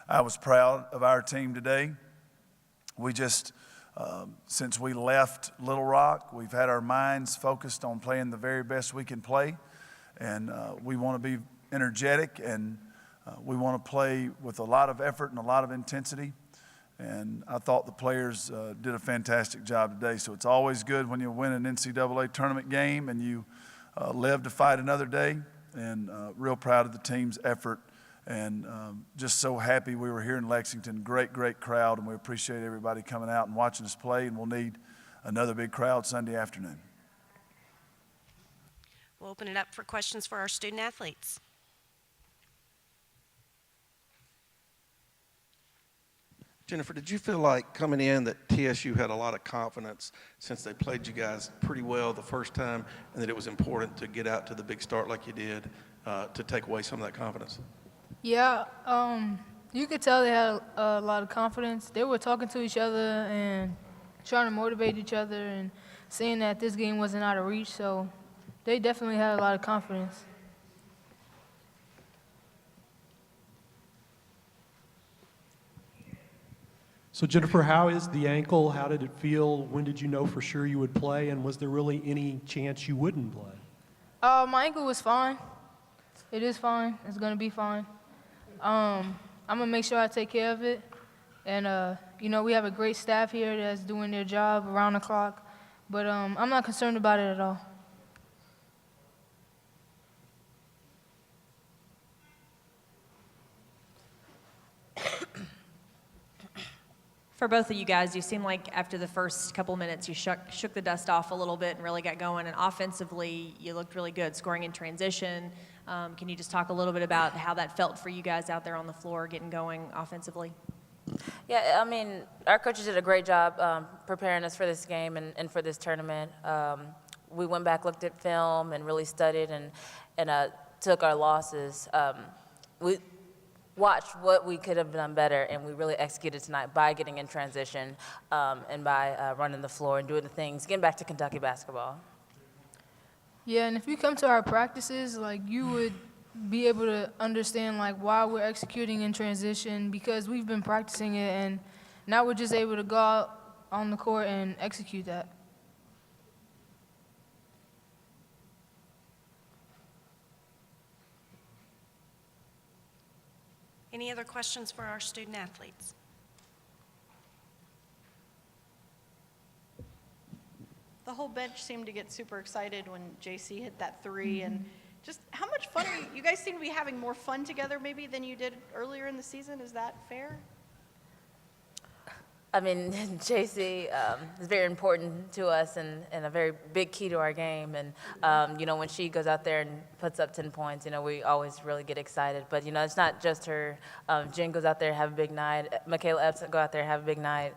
I was proud of our team today. We just, since we left Little Rock, we've had our minds focused on playing the very best we can play. And we want to be energetic, and we want to play with a lot of effort and a lot of intensity. And I thought the players did a fantastic job today. So it's always good when you win an NCAA tournament game and you live to fight another day. And real proud of the team's effort, and just so happy we were here in Lexington. Great crowd, and we appreciate everybody coming out and watching us play, and we'll need another big crowd Sunday afternoon. We'll open it up for questions for our student athletes. Jennifer, did you feel like coming in that TSU had a lot of confidence since they played you guys pretty well the first time, and that it was important to get out to the big start like you did to take away some of that confidence? Yeah, you could tell they had a lot of confidence. They were talking to each other and trying to motivate each other and saying that this game wasn't out of reach, so they definitely had a lot of confidence. So Jennifer, how is the ankle? How did it feel? When did you know for sure you would play? And was there really any chance you wouldn't play? My ankle was fine. It is fine. It's going to be fine. I'm going to make sure I take care of it. And, you know, we have a great staff here that's doing their job around the clock. But I'm not concerned about it at all. For both of you guys, you seem like after the first couple minutes you shook the dust off a little bit and really got going, and offensively you looked really good, scoring in transition. Can you just talk a little bit about how that felt for you guys out there on the floor getting going offensively? Yeah, I mean, our coaches did a great job preparing us for this game and for this tournament. We went back, looked at film, and really studied and took our losses. We watched what we could have done better, and we really executed tonight by getting in transition and by running the floor and doing the things, getting back to Kentucky basketball. Yeah, and if you come to our practices, like, you would be able to understand, like, why we're executing in transition, because we've been practicing it, and now we're just able to go out on the court and execute that. Any other questions for our student athletes? The whole bench seemed to get super excited when JC hit that three, and just how much fun you guys seem to be having more fun together maybe than you did earlier in the season. Is that fair? I mean, JC is very important to us and a very big key to our game. And, you know, when she goes out there and puts up 10 points, you know, we always really get excited. But, you know, it's not just her. Jen goes out there and have a big night. Michaela Epps go out there and have a big night.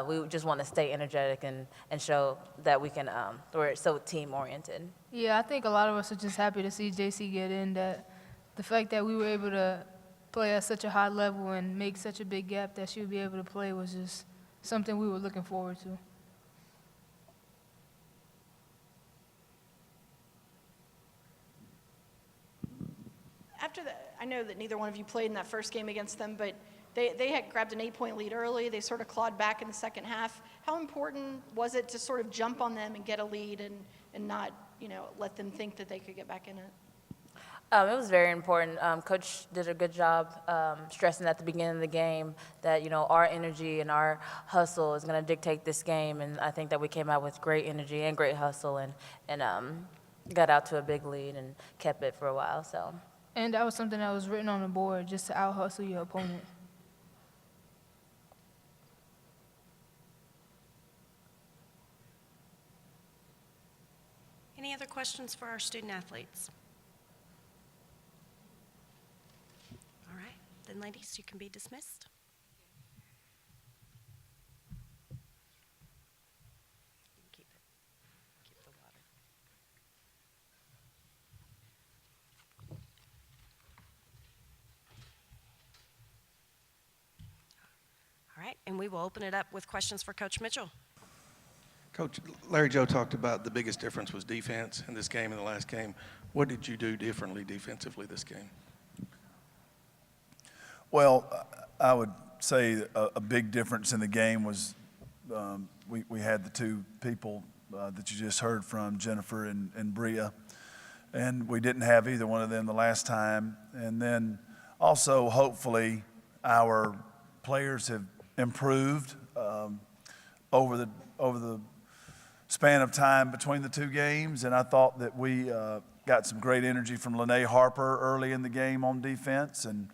We just want to stay energetic and show that we can, we're so team-oriented. Yeah, I think a lot of us are just happy to see JC get in. That the fact that we were able to play at such a high level and make such a big gap that she would be able to play was just something we were looking forward to. After that, I know that neither one of you played in that first game against them, but they had grabbed an 8-point lead early. They sort of clawed back in the second half. How important was it to sort of jump on them and get a lead and not, you know, let them think that they could get back in it? It was very important. Coach did a good job stressing at the beginning of the game that, you know, our energy and our hustle is going to dictate this game, and I think that we came out with great energy and great hustle and got out to a big lead and kept it for a while. So. And that was something that was written on the board, just to out-hustle your opponent. Any other questions for our student athletes? All right, then ladies, you can be dismissed. Keep the water. All right, and we will open it up with questions for Coach Mitchell. Coach, Larry Joe talked about the biggest difference was defense in this game and the last game. What did you do differently defensively this game? Well, I would say a big difference in the game was we had the two people that you just heard from, Jennifer and Bria, and we didn't have either one of them the last time. And then also, hopefully, our players have improved over the span of time between the two games, and I thought that we got some great energy from Lene Harper early in the game on defense, and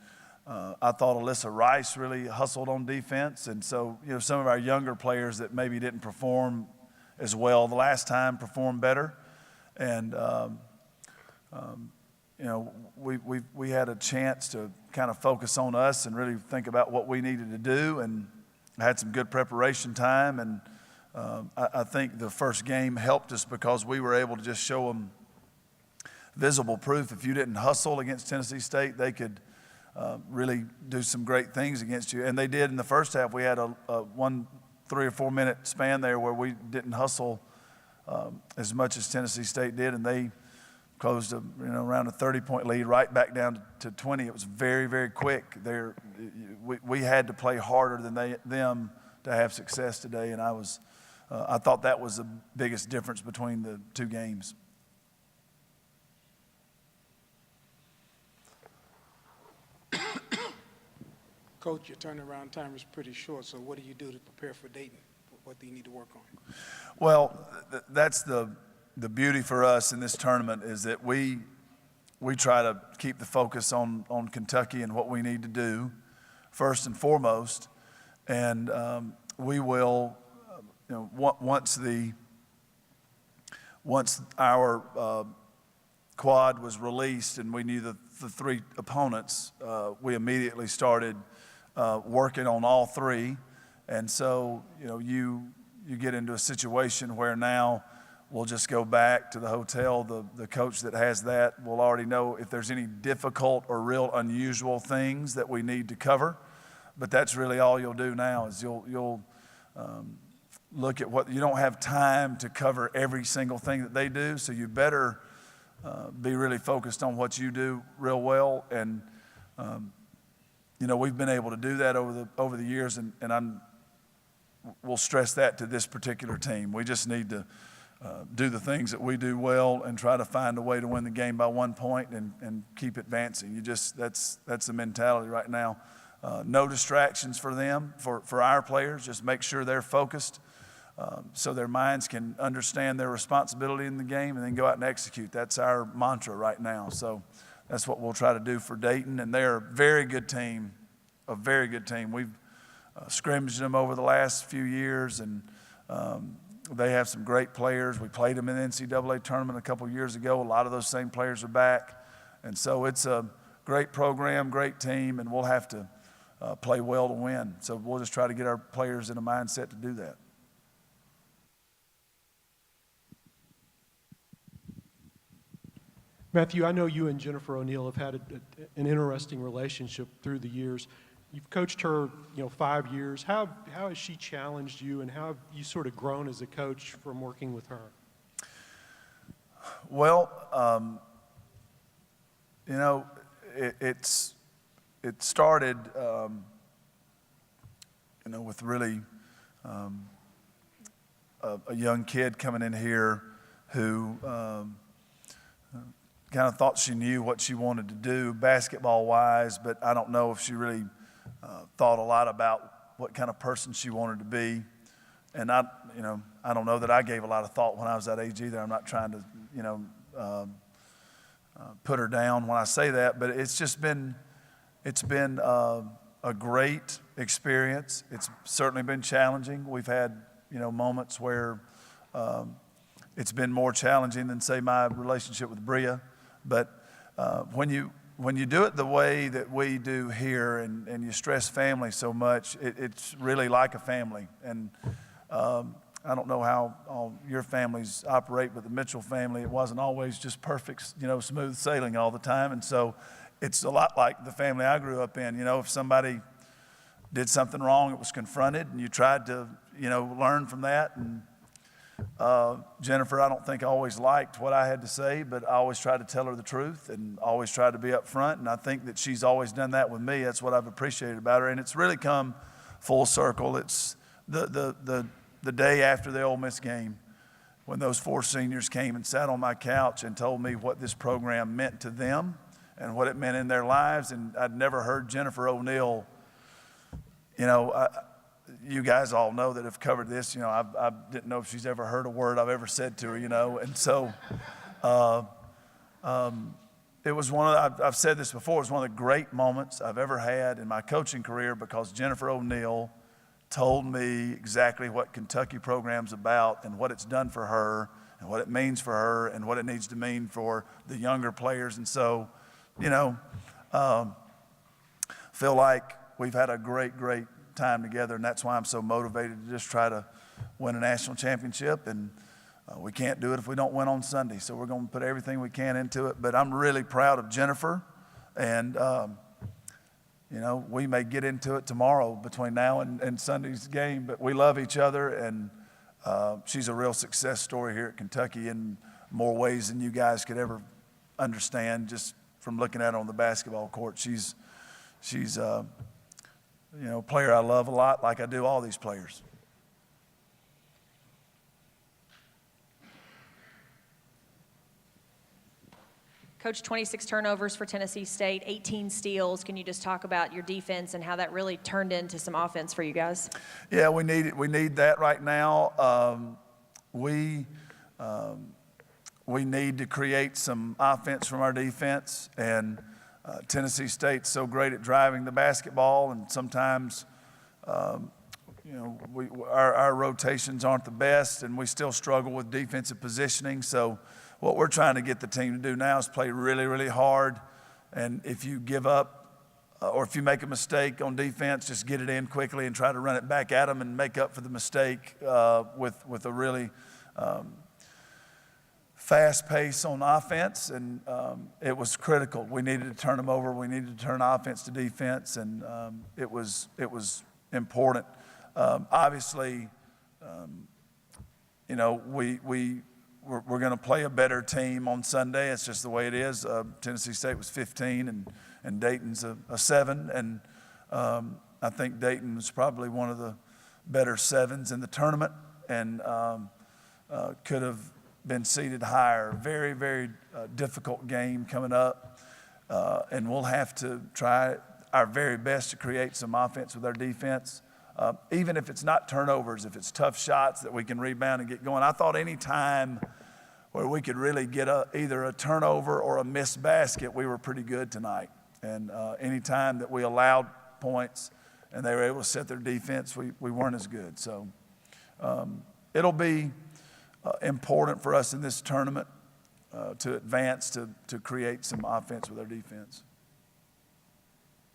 I thought Alyssa Rice really hustled on defense. And so, some of our younger players that maybe didn't perform as well the last time performed better. And, we had a chance to kind of focus on us and really think about what we needed to do, and had some good preparation time. And I think the first game helped us because we were able to just show them visible proof. If you didn't hustle against Tennessee State, they could really do some great things against you. And they did in the first half. We had a 3 or 4 minute span there where we didn't hustle as much as Tennessee State did, and they closed around a 30-point lead right back down to 20. It was very, very quick. We had to play harder than them to have success today, and I thought that was the biggest difference between the two games. Coach, your turnaround time is pretty short, so what do you do to prepare for Dayton? What do you need to work on? Well, that's the beauty for us in this tournament, is that we try to keep the focus on Kentucky and what we need to do first and foremost. And we will, once our quad was released and we knew the three opponents, we immediately started working on all three. And so, you get into a situation where now we'll just go back to the hotel. The coach that has that will already know if there's any difficult or real unusual things that we need to cover. But that's really all you'll do now, is you'll look at what you don't have time to cover every single thing that they do. So you better be really focused on what you do real well. And we've been able to do that over the years, and we'll stress that to this particular team. We just need to do the things that we do well and try to find a way to win the game by 1 point and keep advancing. That's the mentality right now. No distractions for them, for our players. Just make sure they're focused so their minds can understand their responsibility in the game and then go out and execute. That's our mantra right now. So that's what we'll try to do for Dayton. And they're a very good team, a very good team. We've scrimmaged them over the last few years, and they have some great players. We played them in the NCAA tournament a couple years ago. A lot of those same players are back. And so it's a great program, great team, and we'll have to play well to win. So we'll just try to get our players in a mindset to do that. Matthew, I know you and Jennifer O'Neill have had an interesting relationship through the years. You've coached her, 5 years. How has she challenged you, and how have you sort of grown as a coach from working with her? Well, it started, with really a young kid coming in here who kind of thought she knew what she wanted to do basketball-wise, but I don't know if she really thought a lot about what kind of person she wanted to be. And I don't know that I gave a lot of thought when I was that age either. I'm not trying to, put her down when I say that, but it's been a great experience. It's certainly been challenging. We've had, moments where it's been more challenging than, say, my relationship with Bria. But when you do it the way that we do here, and you stress family so much, it's really like a family. And I don't know how all your families operate, but the Mitchell family, it wasn't always just perfect, smooth sailing all the time. And so it's a lot like the family I grew up in. If somebody did something wrong, it was confronted, and you tried to, learn from that. And Jennifer, I don't think always liked what I had to say, but I always tried to tell her the truth and always tried to be up front. And I think that she's always done that with me. That's what I've appreciated about her. And it's really come full circle. It's the day after the Ole Miss game when those 4 seniors came and sat on my couch and told me what this program meant to them and what it meant in their lives. And I'd never heard Jennifer O'Neill, you know, you guys all know that have covered this, you know, I didn't know if she's ever heard a word I've ever said to her, you know. And so it was I've said this before, it was one of the great moments I've ever had in my coaching career because Jennifer O'Neill told me exactly what Kentucky program's about and what it's done for her and what it means for her and what it needs to mean for the younger players. And so, you know, feel like we've had a great time together, and that's why I'm so motivated to just try to win a national championship. And we can't do it if we don't win on Sunday, so we're going to put everything we can into it. But I'm really proud of Jennifer, and you know, we may get into it tomorrow between now and Sunday's game, but we love each other, and she's a real success story here at Kentucky in more ways than you guys could ever understand just from looking at her on the basketball court. She's you know, a player I love a lot, like I do all these players. Coach, 26 turnovers for Tennessee State, 18 steals. Can you just talk about your defense and how that really turned into some offense for you guys? Yeah, we need that right now. We need to create some offense from our defense, and Tennessee State's so great at driving the basketball, and sometimes, you know, our rotations aren't the best, and we still struggle with defensive positioning. So what we're trying to get the team to do now is play really hard, and if you give up or if you make a mistake on defense, just get it in quickly and try to run it back at them and make up for the mistake with a really fast pace on offense, and it was critical. We needed to turn them over. We needed to turn offense to defense, and it was important. Obviously, you know, we're going to play a better team on Sunday. It's just the way it is. Tennessee State was 15, and Dayton's a 7, and I think Dayton was probably one of the better 7s in the tournament, and could have been seated higher. Very difficult game coming up, and we'll have to try our very best to create some offense with our defense, even if it's not turnovers, if it's tough shots that we can rebound and get going. I thought any time where we could really get either a turnover or a missed basket, we were pretty good tonight. And any time that we allowed points and they were able to set their defense, we weren't as good. So it'll be important for us in this tournament to advance, to create some offense with our defense.